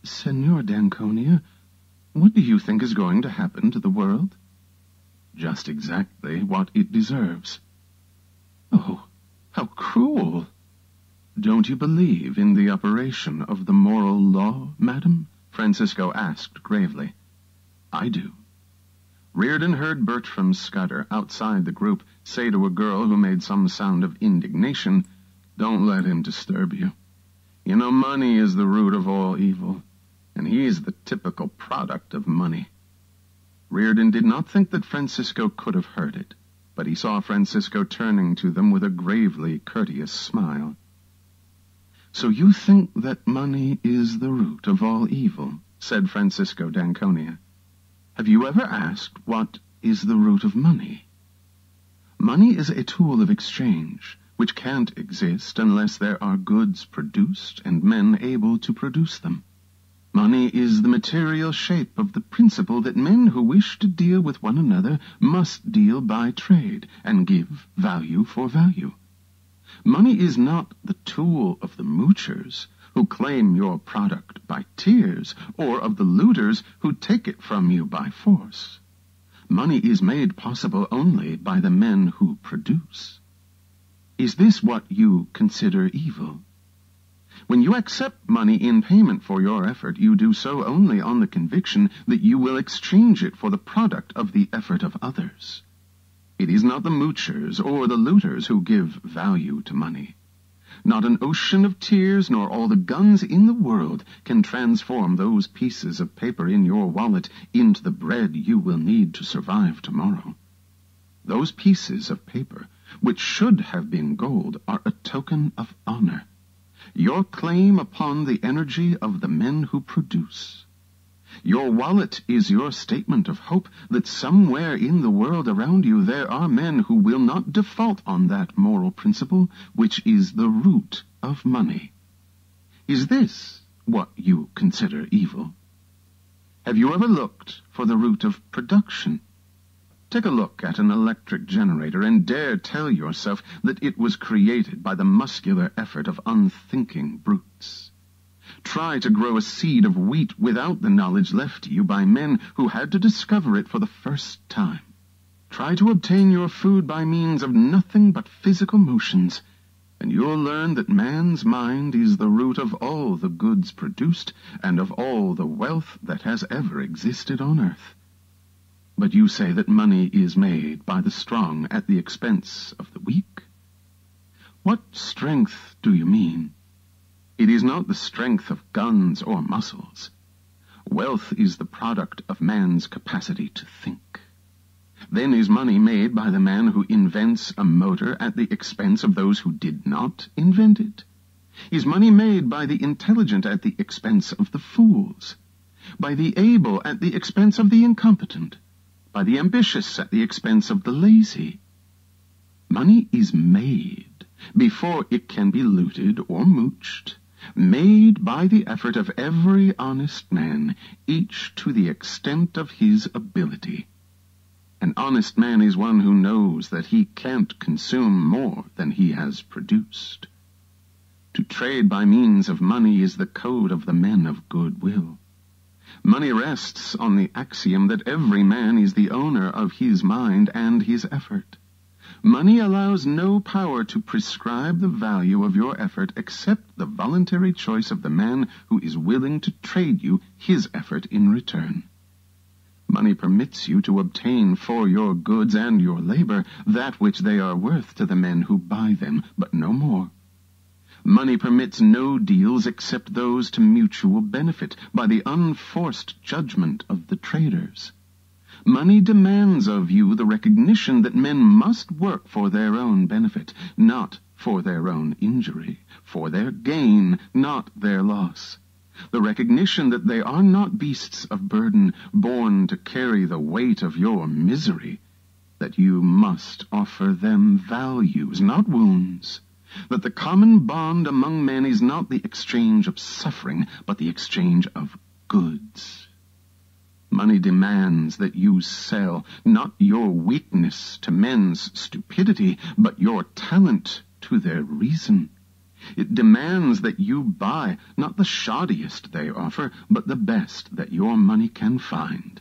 Senor d'Anconia, what do you think is going to happen to the world? Just exactly what it deserves. Oh, how cruel! Don't you believe in the operation of the moral law, madam? Francisco asked gravely. I do. Reardon heard Bertram Scudder outside the group say to a girl who made some sound of indignation, Don't let him disturb you. You know, money is the root of all evil, and he's the typical product of money. Reardon did not think that Francisco could have heard it, but he saw Francisco turning to them with a gravely courteous smile. So you think that money is the root of all evil, said Francisco d'Anconia. Have you ever asked what is the root of money? Money is a tool of exchange, which can't exist unless there are goods produced and men able to produce them. Money is the material shape of the principle that men who wish to deal with one another must deal by trade and give value for value. Money is not the tool of the moochers who claim your product by tears, or of the looters who take it from you by force. Money is made possible only by the men who produce. Is this what you consider evil? When you accept money in payment for your effort, you do so only on the conviction that you will exchange it for the product of the effort of others. It is not the moochers or the looters who give value to money. Not an ocean of tears nor all the guns in the world can transform those pieces of paper in your wallet into the bread you will need to survive tomorrow. Those pieces of paper, which should have been gold, are a token of honor, your claim upon the energy of the men who produce. Your wallet is your statement of hope that somewhere in the world around you there are men who will not default on that moral principle, which is the root of money. Is this what you consider evil? Have you ever looked for the root of production? Take a look at an electric generator and dare tell yourself that it was created by the muscular effort of unthinking brutes. Try to grow a seed of wheat without the knowledge left to you by men who had to discover it for the first time. Try to obtain your food by means of nothing but physical motions, and you'll learn that man's mind is the root of all the goods produced and of all the wealth that has ever existed on earth. But you say that money is made by the strong at the expense of the weak? What strength do you mean? It is not the strength of guns or muscles. Wealth is the product of man's capacity to think. Then is money made by the man who invents a motor at the expense of those who did not invent it? Is money made by the intelligent at the expense of the fools? By the able at the expense of the incompetent? By the ambitious at the expense of the lazy? Money is made before it can be looted or mooched, made by the effort of every honest man, each to the extent of his ability. An honest man is one who knows that he can't consume more than he has produced. To trade by means of money is the code of the men of goodwill. Money rests on the axiom that every man is the owner of his mind and his effort. Money allows no power to prescribe the value of your effort except the voluntary choice of the man who is willing to trade you his effort in return. Money permits you to obtain for your goods and your labor that which they are worth to the men who buy them, but no more. Money permits no deals except those to mutual benefit by the unforced judgment of the traders. Money demands of you the recognition that men must work for their own benefit, not for their own injury, for their gain, not their loss. The recognition that they are not beasts of burden, born to carry the weight of your misery, that you must offer them values, not wounds, that the common bond among men is not the exchange of suffering, but the exchange of goods. Money demands that you sell not your weakness to men's stupidity, but your talent to their reason. It demands that you buy not the shoddiest they offer, but the best that your money can find.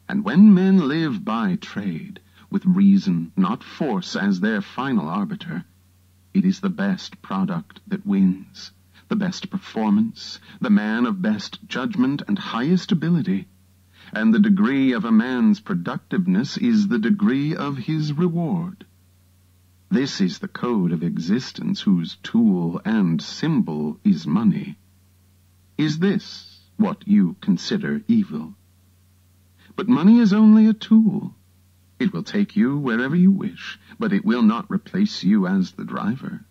And when men live by trade, with reason, not force, as their final arbiter, it is the best product that wins, the best performance, the man of best judgment and highest ability. And the degree of a man's productiveness is the degree of his reward. This is the code of existence whose tool and symbol is money. Is this what you consider evil? But money is only a tool. It will take you wherever you wish, but it will not replace you as the driver.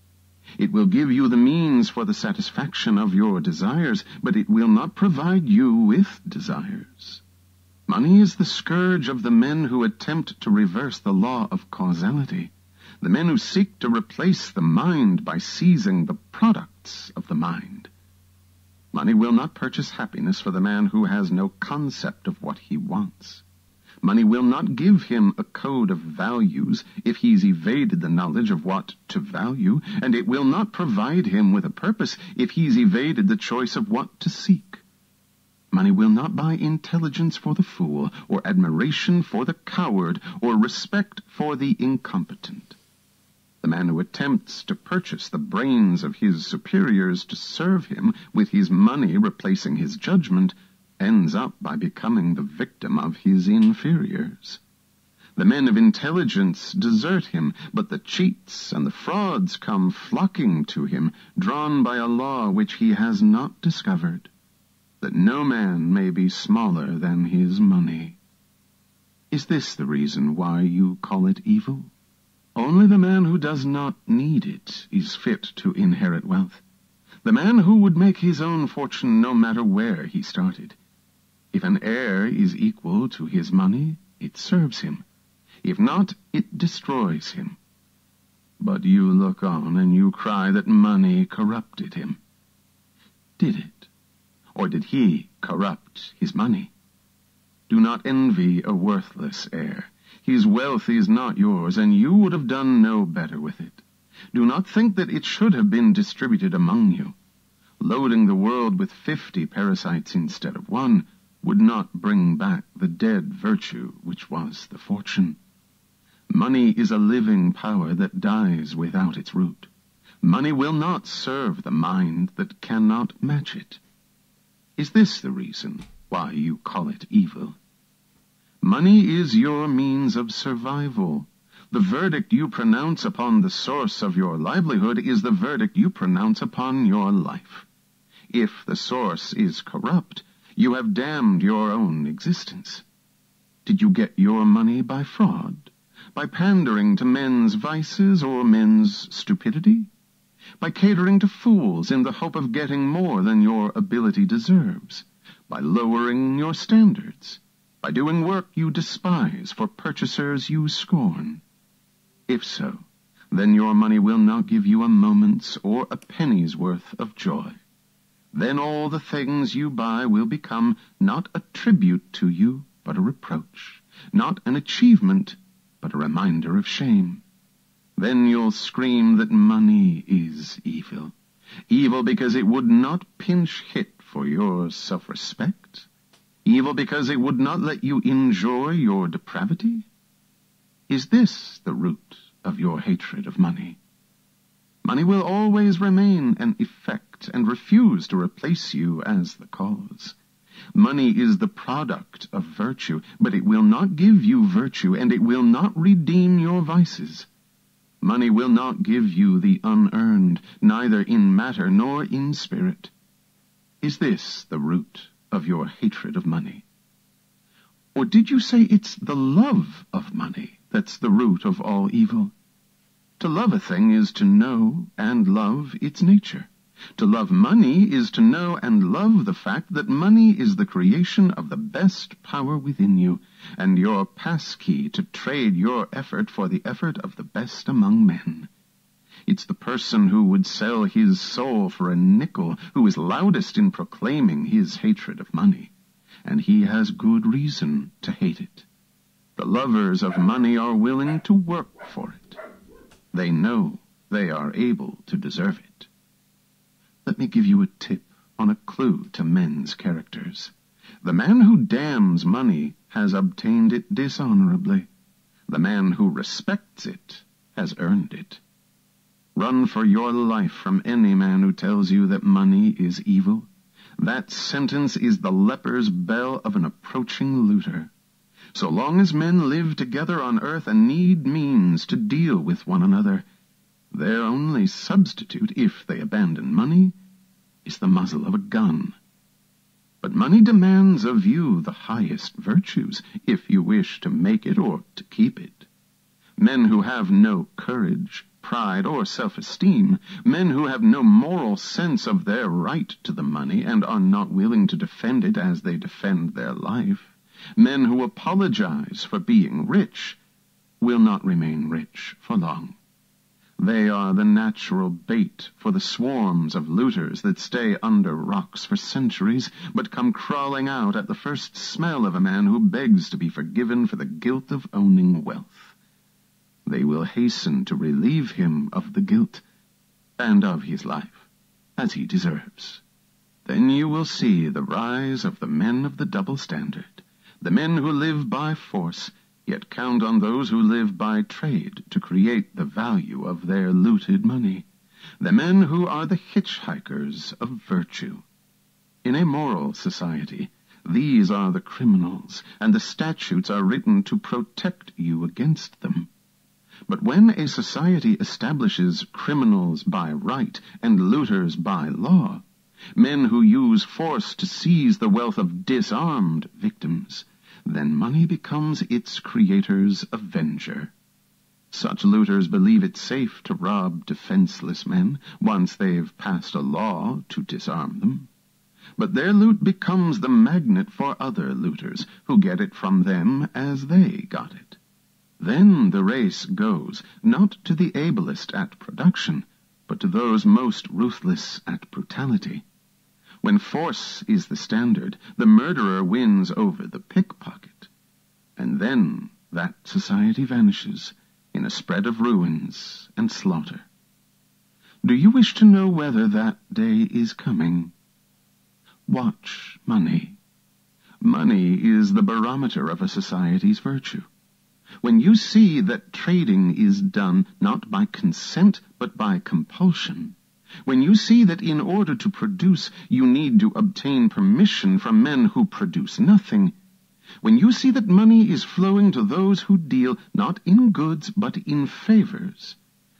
It will give you the means for the satisfaction of your desires, but it will not provide you with desires. Money is the scourge of the men who attempt to reverse the law of causality, the men who seek to replace the mind by seizing the products of the mind. Money will not purchase happiness for the man who has no concept of what he wants. Money will not give him a code of values if he's evaded the knowledge of what to value, and it will not provide him with a purpose if he's evaded the choice of what to seek. Money will not buy intelligence for the fool, or admiration for the coward, or respect for the incompetent. The man who attempts to purchase the brains of his superiors to serve him, with his money replacing his judgment, ends up by becoming the victim of his inferiors. The men of intelligence desert him, but the cheats and the frauds come flocking to him, drawn by a law which he has not discovered, that no man may be smaller than his money. Is this the reason why you call it evil? Only the man who does not need it is fit to inherit wealth. The man who would make his own fortune no matter where he started. If an heir is equal to his money, it serves him. If not, it destroys him. But you look on and you cry that money corrupted him. Did it? Or did he corrupt his money? Do not envy a worthless heir. His wealth is not yours, and you would have done no better with it. Do not think that it should have been distributed among you. Loading the world with 50 parasites instead of one would not bring back the dead virtue which was the fortune. Money is a living power that dies without its root. Money will not serve the mind that cannot match it. Is this the reason why you call it evil? Money is your means of survival. The verdict you pronounce upon the source of your livelihood is the verdict you pronounce upon your life. If the source is corrupt, you have damned your own existence. Did you get your money by fraud? By pandering to men's vices or men's stupidity? By catering to fools in the hope of getting more than your ability deserves? By lowering your standards? By doing work you despise for purchasers you scorn? If so, then your money will not give you a moment's or a penny's worth of joy. Then all the things you buy will become not a tribute to you, but a reproach, not an achievement, but a reminder of shame. Then you'll scream that money is evil. Evil because it would not pinch hit for your self-respect. Evil because it would not let you enjoy your depravity. Is this the root of your hatred of money? Money will always remain an effect and refuse to replace you as the cause. Money is the product of virtue, but it will not give you virtue, and it will not redeem your vices. Money will not give you the unearned, neither in matter nor in spirit. Is this the root of your hatred of money? Or did you say it's the love of money that's the root of all evil? To love a thing is to know and love its nature. To love money is to know and love the fact that money is the creation of the best power within you, and your passkey to trade your effort for the effort of the best among men. It's the person who would sell his soul for a nickel who is loudest in proclaiming his hatred of money, and he has good reason to hate it. The lovers of money are willing to work for it. They know they are able to deserve it. me give you a tip on a clue to men's characters. The man who damns money has obtained it dishonorably. The man who respects it has earned it. Run for your life from any man who tells you that money is evil. That sentence is the leper's bell of an approaching looter. So long as men live together on earth and need means to deal with one another, their only substitute, if they abandon money, is the muzzle of a gun. But money demands of you the highest virtues, if you wish to make it or to keep it. Men who have no courage, pride, or self-esteem, men who have no moral sense of their right to the money and are not willing to defend it as they defend their life, men who apologize for being rich, will not remain rich for long. They are the natural bait for the swarms of looters that stay under rocks for centuries, but come crawling out at the first smell of a man who begs to be forgiven for the guilt of owning wealth. They will hasten to relieve him of the guilt and of his life, as he deserves. Then you will see the rise of the men of the double standard, the men who live by force, yet count on those who live by trade to create the value of their looted money, the men who are the hitchhikers of virtue. In a moral society, these are the criminals, and the statutes are written to protect you against them. But when a society establishes criminals by right and looters by law, men who use force to seize the wealth of disarmed victims, then money becomes its creator's avenger. Such looters believe it safe to rob defenseless men once they've passed a law to disarm them. But their loot becomes the magnet for other looters who get it from them as they got it. Then the race goes, not to the ablest at production, but to those most ruthless at brutality. When force is the standard, the murderer wins over the pickpocket. And then that society vanishes in a spread of ruins and slaughter. Do you wish to know whether that day is coming? Watch money. Money is the barometer of a society's virtue. When you see that trading is done not by consent but by compulsion, when you see that in order to produce you need to obtain permission from men who produce nothing, when you see that money is flowing to those who deal not in goods but in favors,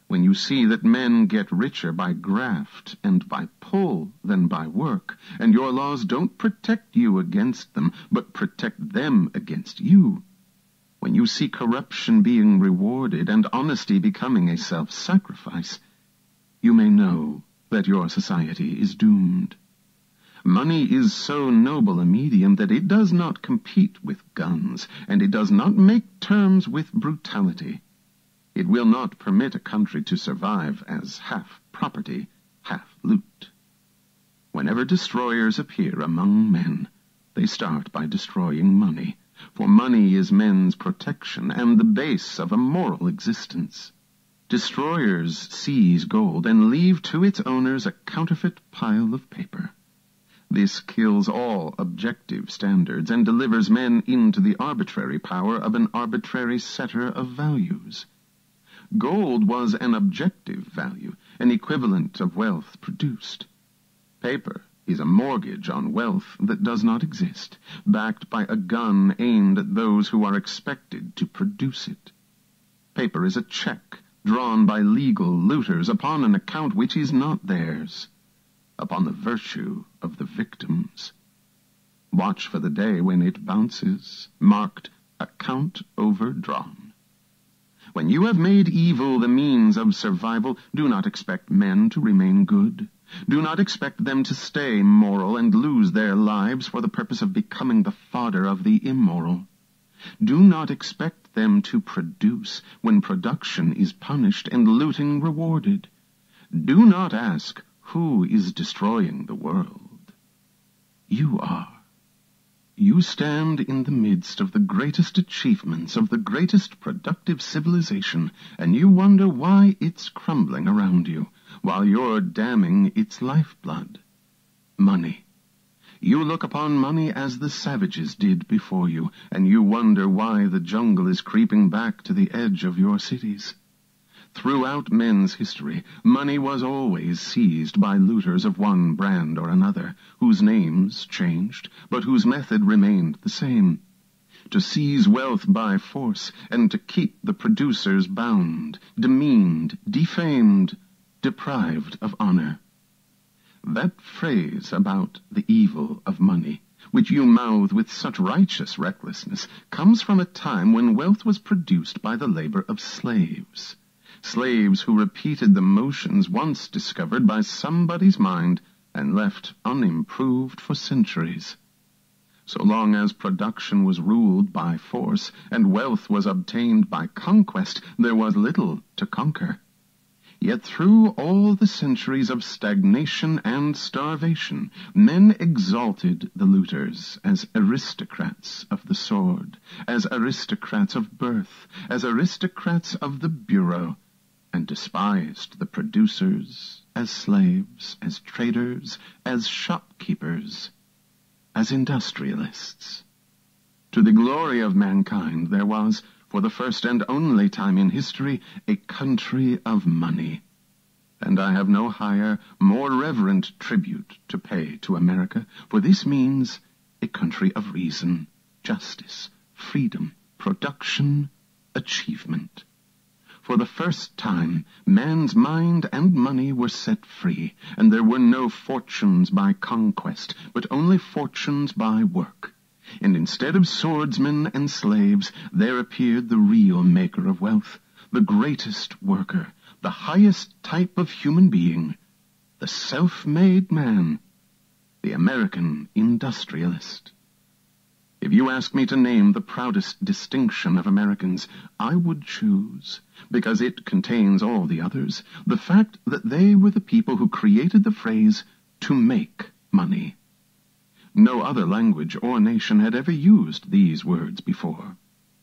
when you see that men get richer by graft and by pull than by work, and your laws don't protect you against them but protect them against you, when you see corruption being rewarded and honesty becoming a self-sacrifice, you may know that your society is doomed. Money is so noble a medium that it does not compete with guns, and it does not make terms with brutality. It will not permit a country to survive as half property, half loot. Whenever destroyers appear among men, they start by destroying money, for money is men's protection and the base of a moral existence. Destroyers seize gold and leave to its owners a counterfeit pile of paper. This kills all objective standards and delivers men into the arbitrary power of an arbitrary setter of values. Gold was an objective value, an equivalent of wealth produced. Paper is a mortgage on wealth that does not exist, backed by a gun aimed at those who are expected to produce it. Paper is a check drawn by legal looters upon an account which is not theirs, upon the virtue of the victims. Watch for the day when it bounces, marked account overdrawn. When you have made evil the means of survival, do not expect men to remain good. Do not expect them to stay moral and lose their lives for the purpose of becoming the fodder of the immoral. Do not expect them to produce when production is punished and looting rewarded. Do not ask who is destroying the world. You are. You stand in the midst of the greatest achievements of the greatest productive civilization, and you wonder why it's crumbling around you, while you're damning its lifeblood. Money. You look upon money as the savages did before you, and you wonder why the jungle is creeping back to the edge of your cities. Throughout men's history, money was always seized by looters of one brand or another, whose names changed, but whose method remained the same: to seize wealth by force, and to keep the producers bound, demeaned, defamed, deprived of honor. That phrase about the evil of money, which you mouth with such righteous recklessness, comes from a time when wealth was produced by the labor of slaves. Slaves who repeated the motions once discovered by somebody's mind and left unimproved for centuries. So long as production was ruled by force and wealth was obtained by conquest, there was little to conquer. Yet through all the centuries of stagnation and starvation, men exalted the looters as aristocrats of the sword, as aristocrats of birth, as aristocrats of the bureau, and despised the producers as slaves, as traders, as shopkeepers, as industrialists. To the glory of mankind there was, for the first and only time in history, a country of money. And I have no higher, more reverent tribute to pay to America, for this means a country of reason, justice, freedom, production, achievement. For the first time, man's mind and money were set free, and there were no fortunes by conquest, but only fortunes by work. And instead of swordsmen and slaves, there appeared the real maker of wealth, the greatest worker, the highest type of human being, the self-made man, the American industrialist. If you ask me to name the proudest distinction of Americans, I would choose, because it contains all the others, the fact that they were the people who created the phrase, to make money. No other language or nation had ever used these words before.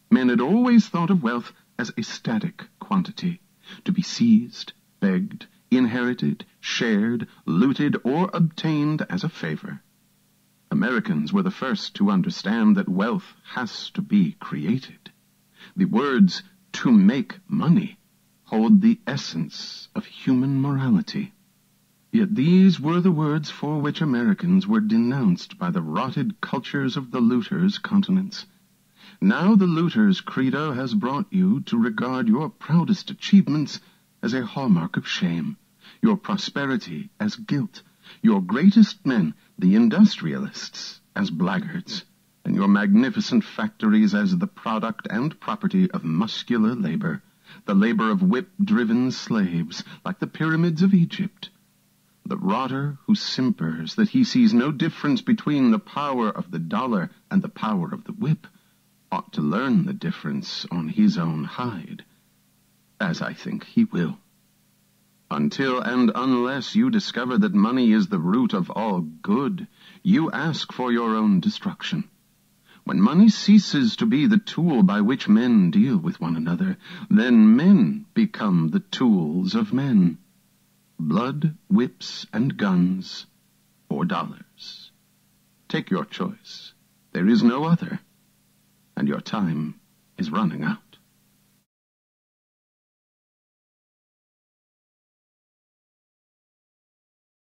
Men had always thought of wealth as a static quantity, to be seized, begged, inherited, shared, looted, or obtained as a favor. Americans were the first to understand that wealth has to be created. The words, to make money, hold the essence of human morality. Yet these were the words for which Americans were denounced by the rotted cultures of the looters' continents. Now the looters' credo has brought you to regard your proudest achievements as a hallmark of shame, your prosperity as guilt, your greatest men, the industrialists, as blackguards, and your magnificent factories as the product and property of muscular labor, the labor of whip-driven slaves, like the pyramids of Egypt. The rotter who simpers that he sees no difference between the power of the dollar and the power of the whip ought to learn the difference on his own hide, as I think he will. Until and unless you discover that money is the root of all good, you ask for your own destruction. When money ceases to be the tool by which men deal with one another, then men become the tools of men. Blood, whips, and guns, or dollars. Take your choice. There is no other, and your time is running out.